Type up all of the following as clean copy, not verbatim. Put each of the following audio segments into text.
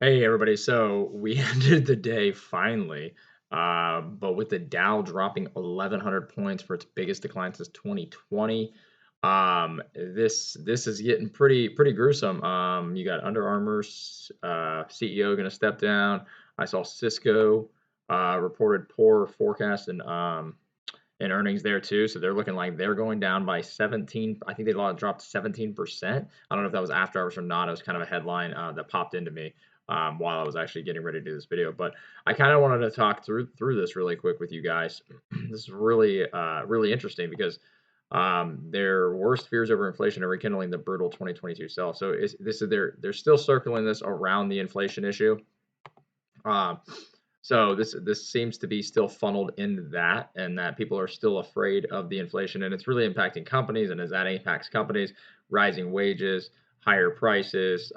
Hey everybody, so we ended the day finally, but with the Dow dropping 1,100 points for its biggest decline since 2020. This is getting pretty gruesome. You got Under Armour's CEO going to step down. I saw Cisco reported poor forecast and earnings there too, so they're looking like they're going down by 17. I think they dropped 17%. I don't know if that was after hours or not. It was kind of a headline that popped into me while I was actually getting ready to do this video. But I kind of wanted to talk through this really quick with you guys. This is really interesting because their worst fears over inflation are rekindling the brutal 2022 sell. So they're still circling this around the inflation issue. Um, so this seems to be still funneled into that, and that people are still afraid of the inflation, and it's really impacting companies. And as that impacts companies, rising wages, higher prices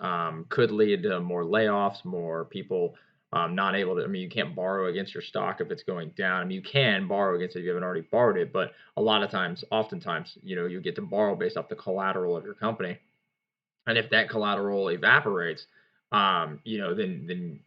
could lead to more layoffs, more people not able to. I mean, you can't borrow against your stock if it's going down. I mean, you can borrow against it if you haven't already borrowed it, but a lot of times, oftentimes, you get to borrow based off the collateral of your company, and if that collateral evaporates, then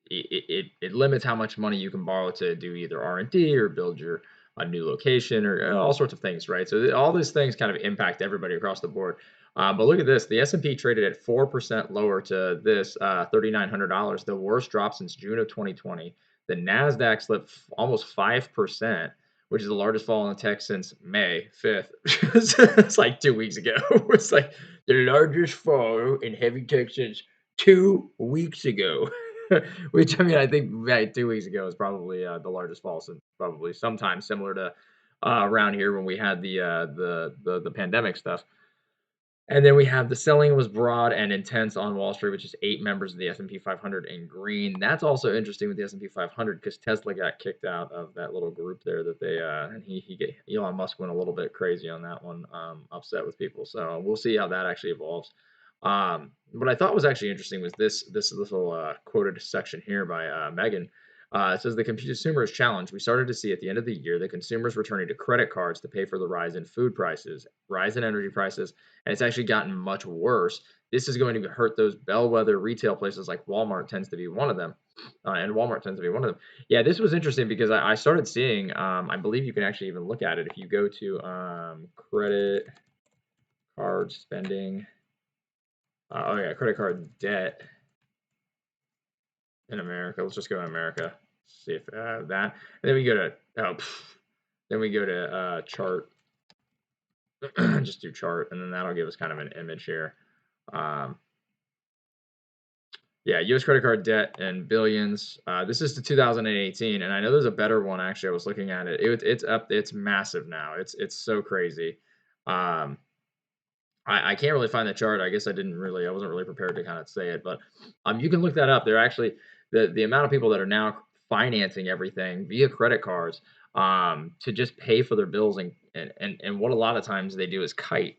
it limits how much money you can borrow to do either R&D or build your a new location or all sorts of things, right? So all these things kind of impact everybody across the board. But look at this: the S&P traded at 4% lower to this $3,900, the worst drop since June of 2020. The Nasdaq slipped almost 5%, which is the largest fall in the tech since May 5th. It's like 2 weeks ago. It's like the largest fall in heavy tech since 2 weeks ago. Which I mean, I think right 2 weeks ago is probably the largest fall since probably sometime similar to around here when we had the pandemic stuff. And then we have the selling was broad and intense on Wall Street, which is 8 members of the S&P 500 in green. That's also interesting with the S&P 500 because Tesla got kicked out of that little group there that they and Elon Musk went a little bit crazy on that one, upset with people. So we'll see how that actually evolves. What I thought was actually interesting was this little quoted section here by Megan. It says the consumer is challenged. We started to see at the end of the year the consumers returning to credit cards to pay for the rise in food prices, rise in energy prices, and it's actually gotten much worse. This is going to hurt those bellwether retail places like Walmart tends to be one of them, and Walmart tends to be one of them. Yeah, this was interesting because I started seeing. I believe you can actually even look at it if you go to credit card spending. Oh yeah, credit card debt in America. Let's just go to America. See if that. And then we go to then we go to chart. Just do chart, and then that'll give us kind of an image here. Um, yeah, U.S. credit card debt and billions. This is to 2018, and I know there's a better one. Actually, I was looking at it. It's up. It's massive now. It's so crazy. Um, I can't really find the chart. I guess I wasn't really prepared to kind of say it, but you can look that up. They're actually the amount of people that are now financing everything via credit cards to just pay for their bills and what a lot of times they do is kite.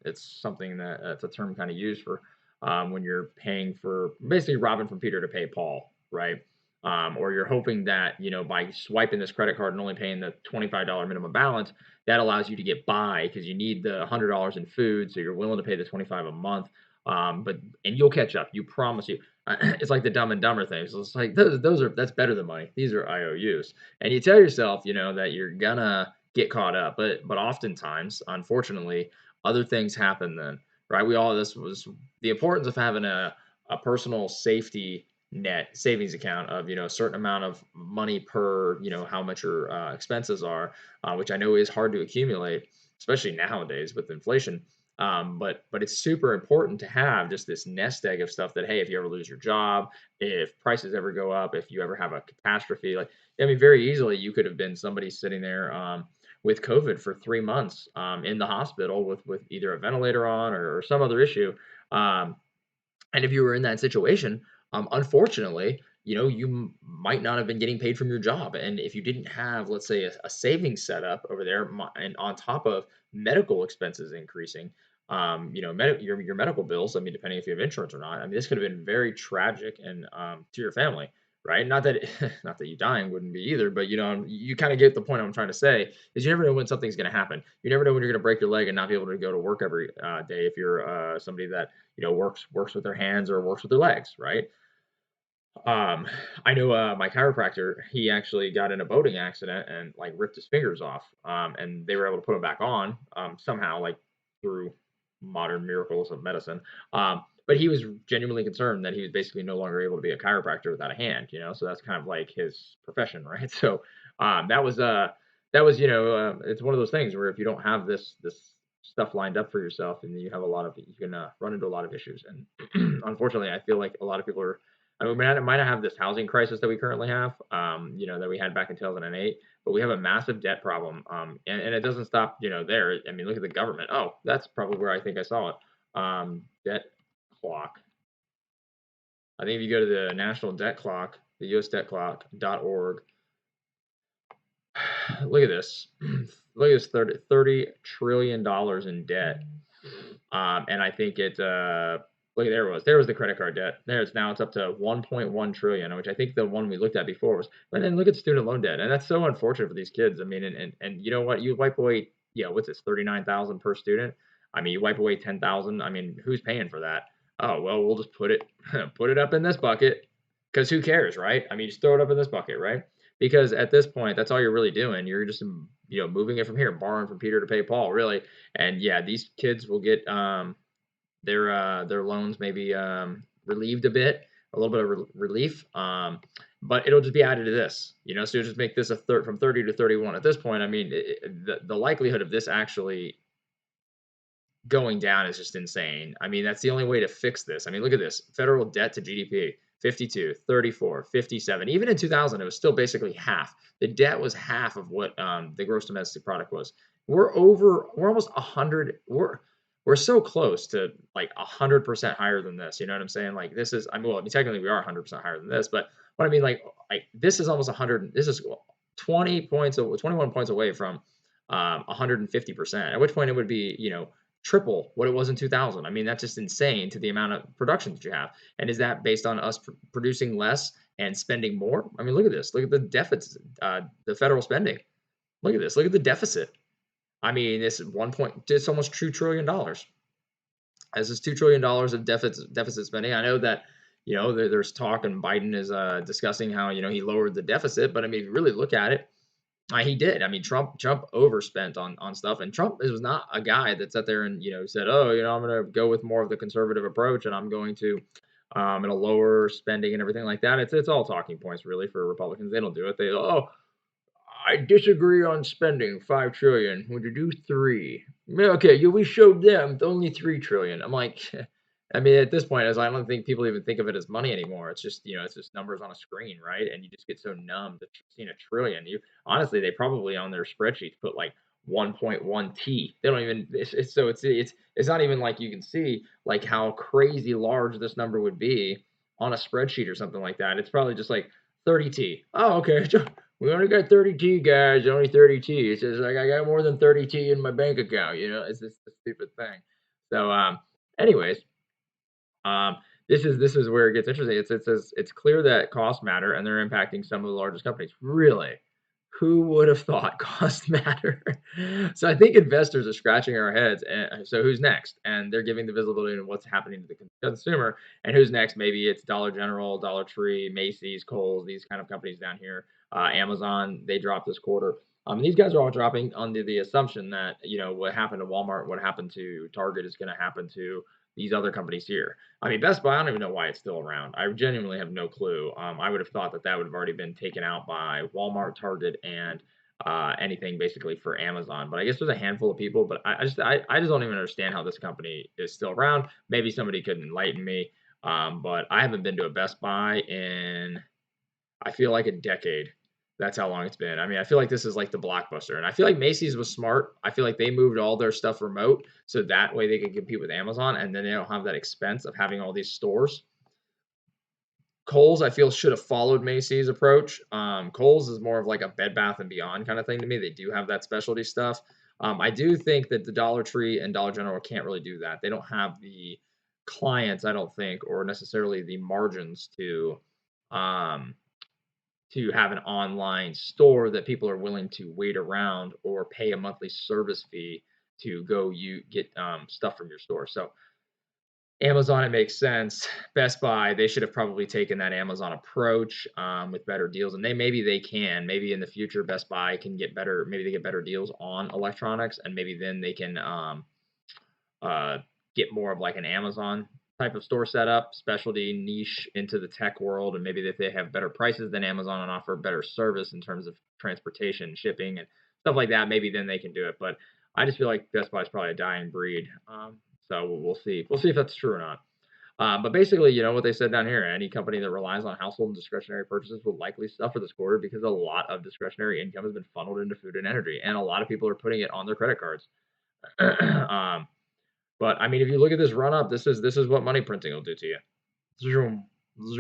It's something that it's a term kind of used for when you're paying for basically robbing from Peter to pay Paul, right? Or you're hoping that by swiping this credit card and only paying the $25 minimum balance, that allows you to get by because you need the $100 in food, so you're willing to pay the 25 a month. And you'll catch up. You promise you. It's like the Dumb and Dumber thing. So it's like that's better than money. These are IOUs, and you tell yourself, that you're gonna get caught up, but oftentimes, unfortunately, other things happen. Then, right? This was the importance of having a personal safety net savings account of a certain amount of money per how much your expenses are, which I know is hard to accumulate, especially nowadays with inflation. But it's super important to have just this nest egg of stuff that, hey, if you ever lose your job, if prices ever go up, if you ever have a catastrophe, like I mean, very easily you could have been somebody sitting there with COVID for 3 months in the hospital with either a ventilator on or some other issue. Um, and if you were in that situation, unfortunately, you might not have been getting paid from your job. And if you didn't have, let's say, a savings set up over there, and on top of medical expenses increasing, your medical bills, I mean, depending if you have insurance or not, I mean, this could have been very tragic and to your family, right? Not that not that you dying wouldn't be either, but you kind of get the point I'm trying to say is you never know when something's going to happen. You never know when you're going to break your leg and not be able to go to work every day if you're somebody that works with their hands or works with their legs, right? Um, I know my chiropractor, he actually got in a boating accident and like ripped his fingers off. And they were able to put him back on somehow, like through modern miracles of medicine. But he was genuinely concerned that he was basically no longer able to be a chiropractor without a hand, you know. So that's kind of like his profession, right? So that was it's one of those things where if you don't have this stuff lined up for yourself, and you have a lot of you can run into a lot of issues. And unfortunately, I feel like a lot of people are I mean, we might not have this housing crisis that we currently have, that we had back in 2008, but we have a massive debt problem, and it doesn't stop, there. I mean, look at the government. Oh, that's probably where I think I saw it. Debt clock. I think if you go to the National Debt Clock, the U.S. Debt Clock.org, look at this. Look at this $30 trillion in debt. And I think look, there was the credit card debt. It's up to 1.1 trillion, which I think the one we looked at before was. But then look at student loan debt, and that's so unfortunate for these kids. I mean, and you know what? You wipe away, what's this, 39,000 per student? I mean, you wipe away 10,000. I mean, who's paying for that? Oh well, we'll just put it put it up in this bucket because who cares, right? I mean, just throw it up in this bucket, right? Because at this point, that's all you're really doing. You're just moving it from here, borrowing from Peter to pay Paul, really. And yeah, these kids will get their loans maybe relieved a bit, a little bit of relief. But it'll just be added to this, so you'll just make this a third from 30 to 31. At this point, I mean, the likelihood of this actually going down is just insane. I mean, that's the only way to fix this. I mean, look at this federal debt to GDP 52, 34, 57. Even in 2000, it was still basically half. The debt was half of what the gross domestic product was. We're almost 100. We're so close to like 100% higher than this. You know what I'm saying? Like, this is, well, I mean, technically we are 100% higher than this, but what I mean, like this is almost 100. This is 21 points away from 150%, at which point it would be, triple what it was in 2000. I mean, that's just insane to the amount of production that you have. And is that based on us producing less and spending more? I mean, look at this. Look at the deficit, the federal spending. Look at this. Look at the deficit. I mean, it's almost $2 trillion. This is $2 trillion of deficit spending. I know that there's talk, and Biden is discussing how he lowered the deficit, but I mean, if you really look at it, he did. I mean, Trump overspent on stuff, and Trump was not a guy that sat there and said, "Oh, I'm going to go with more of the conservative approach, and I'm going to lower spending and everything like that." It's all talking points really for Republicans. They don't do it. I disagree on spending 5 trillion. Would you do three? Okay, we showed them only 3 trillion. I'm like, I mean, at this point, as I don't think people even think of it as money anymore. It's just it's just numbers on a screen, right? And you just get so numb to seeing a trillion. Honestly, they probably on their spreadsheets put like 1.1 T. They don't even. It's not even like you can see like how crazy large this number would be on a spreadsheet or something like that. It's probably just like 30 T. Oh, okay. We only got 30 T, guys. Only 30 T. It's just like I got more than 30 T in my bank account. It's just a stupid thing. So, anyways, um, this is where it gets interesting. It's clear that costs matter and they're impacting some of the largest companies. Really, who would have thought costs matter? So I think investors are scratching our heads. And so who's next? And they're giving the visibility of what's happening to the consumer. And who's next? Maybe it's Dollar General, Dollar Tree, Macy's, Kohl's, these kind of companies down here. Amazon, they dropped this quarter. These guys are all dropping under the assumption that what happened to Walmart, what happened to Target is going to happen to these other companies here. I mean, Best Buy, I don't even know why it's still around. I genuinely have no clue. I would have thought that would have already been taken out by Walmart, Target, and anything basically for Amazon. But I guess there's a handful of people. But I just don't even understand how this company is still around. Maybe somebody could enlighten me. But I haven't been to a Best Buy in I feel like a decade. That's how long it's been. I mean, I feel like this is like the Blockbuster, and I feel like Macy's was smart. I feel like they moved all their stuff remote, so that way they could compete with Amazon, and then they don't have that expense of having all these stores. Kohl's, I feel, should have followed Macy's approach. Kohl's is more of like a Bed Bath and Beyond kind of thing to me. They do have that specialty stuff. I do think that the Dollar Tree and Dollar General can't really do that. They don't have the clients, I don't think, or necessarily the margins um, to have an online store that people are willing to wait around or pay a monthly service fee to go you get stuff from your store. So Amazon, it makes sense. Best Buy, they should have probably taken that Amazon approach with better deals, and maybe they can. Maybe in the future, Best Buy can get better. Maybe they get better deals on electronics, and maybe then they can uh, get more of like an Amazon type of store setup, specialty niche into the tech world, and maybe if they have better prices than Amazon and offer better service in terms of transportation, shipping, and stuff like that, maybe then they can do it. But I just feel like Best Buy is probably a dying breed. So we'll see. We'll see if that's true or not. But basically, what they said down here, any company that relies on household and discretionary purchases will likely suffer this quarter because a lot of discretionary income has been funneled into food and energy, and a lot of people are putting it on their credit cards. um, but I mean, if you look at this run up, this is what money printing will do to you.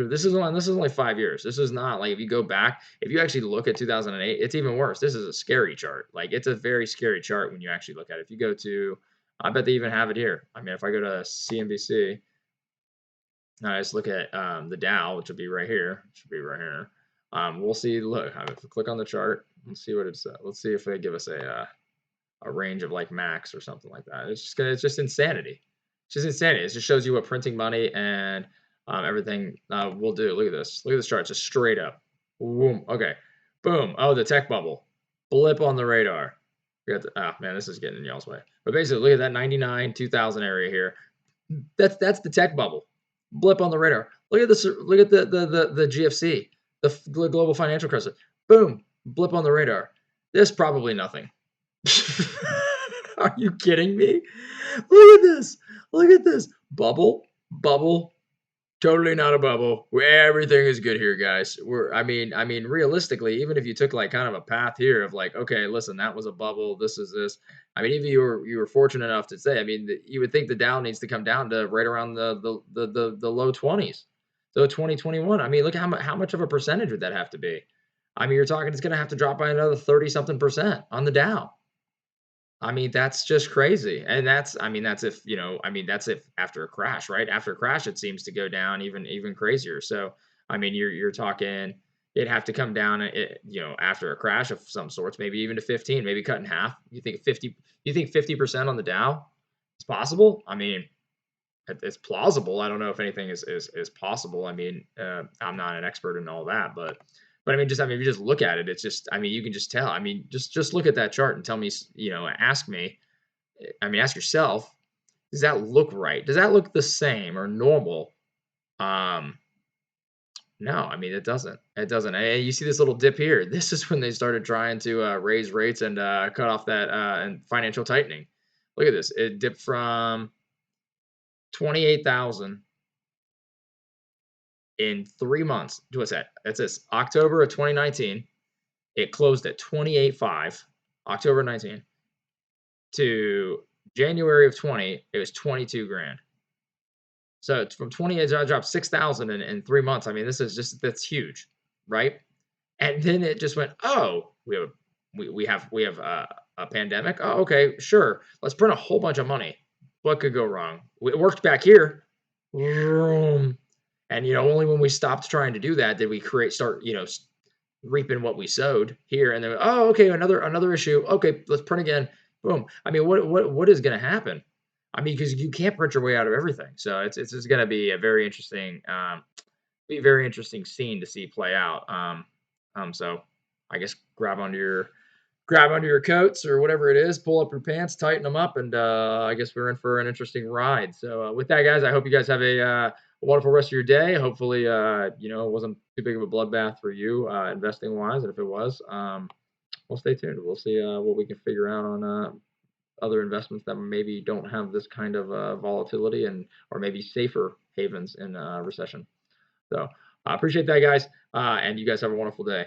This is only 5 years. This is not like if you go back, if you actually look at 2008, it's even worse. This is a scary chart. Like it's a very scary chart when you actually look at it. If you go to, I bet they even have it here. I mean, if I go to CNBC, I just look at the Dow, which will be right here. It should be right here. We'll see. Look, if we click on the chart, let's see what it's. Let's see if they give us a range of like max or something like that. It's just insanity. It's just insanity. It just shows you what printing money and everything will do. Look at this. Look at this chart. Just straight up. Boom. Okay. Boom. Oh, the tech bubble. Blip on the radar. Oh man, this is getting in y'all's way. But basically, look at that 99, 2000 area here. That's the tech bubble. Blip on the radar. Look at this. Look at the GFC, the global financial crisis. Boom. Blip on the radar. There's probably nothing. Are you kidding me? Look at this. Look at this. Bubble. Bubble. Totally not a bubble. Everything is good here, guys. I mean, realistically, even if you took like kind of a path here of like, okay, listen, that was a bubble. This is this. I mean, even you were fortunate enough to say, I mean, you would think the Dow needs to come down to right around the low 20s. So 2021. I mean, look how much of a percentage would that have to be? I mean, you're talking it's going to have to drop by another 30 something percent on the Dow. I mean, that's just crazy. And that's if after a crash, right? After a crash, it seems to go down even crazier. So, I mean, you're talking it'd have to come down, after a crash of some sorts, maybe even to 15, maybe cut in half. You think 50% on the Dow is possible? I mean, it's plausible. I don't know if anything is possible. I mean, I'm not an expert in all that, but if you just look at it, it's just, I mean, you can just tell. I mean, just look at that chart and tell me, ask me. I mean, ask yourself, does that look right? Does that look the same or normal? Um, no, I mean, it doesn't. It doesn't. And you see this little dip here. This is when they started trying to raise rates and cut off that and financial tightening. Look at this. It dipped from 28,000 in 3 months. What's that? That's this October of 2019. It closed at 28.5, October 19, to January of 20. It was 22 grand. So it's from 28, I dropped 6,000 in 3 months. I mean, that's huge, right? And then it just went, oh, we have a pandemic. Oh, okay, sure. Let's print a whole bunch of money. What could go wrong? It worked back here. And only when we stopped trying to do that did we start reaping what we sowed here. And then, oh, okay, another issue. Okay, let's print again. Boom. I mean, what is going to happen? I mean, because you can't print your way out of everything. So it's just going to be a very interesting, scene to see play out. So I guess grab onto your coats or whatever it is, pull up your pants, tighten them up, and I guess we're in for an interesting ride. So with that, guys, I hope you guys have a wonderful rest of your day. Hopefully, it wasn't too big of a bloodbath for you investing wise, and if it was, we'll stay tuned. We'll see what we can figure out on other investments that maybe don't have this kind of volatility or maybe safer havens in recession. So I appreciate that, guys, and you guys have a wonderful day.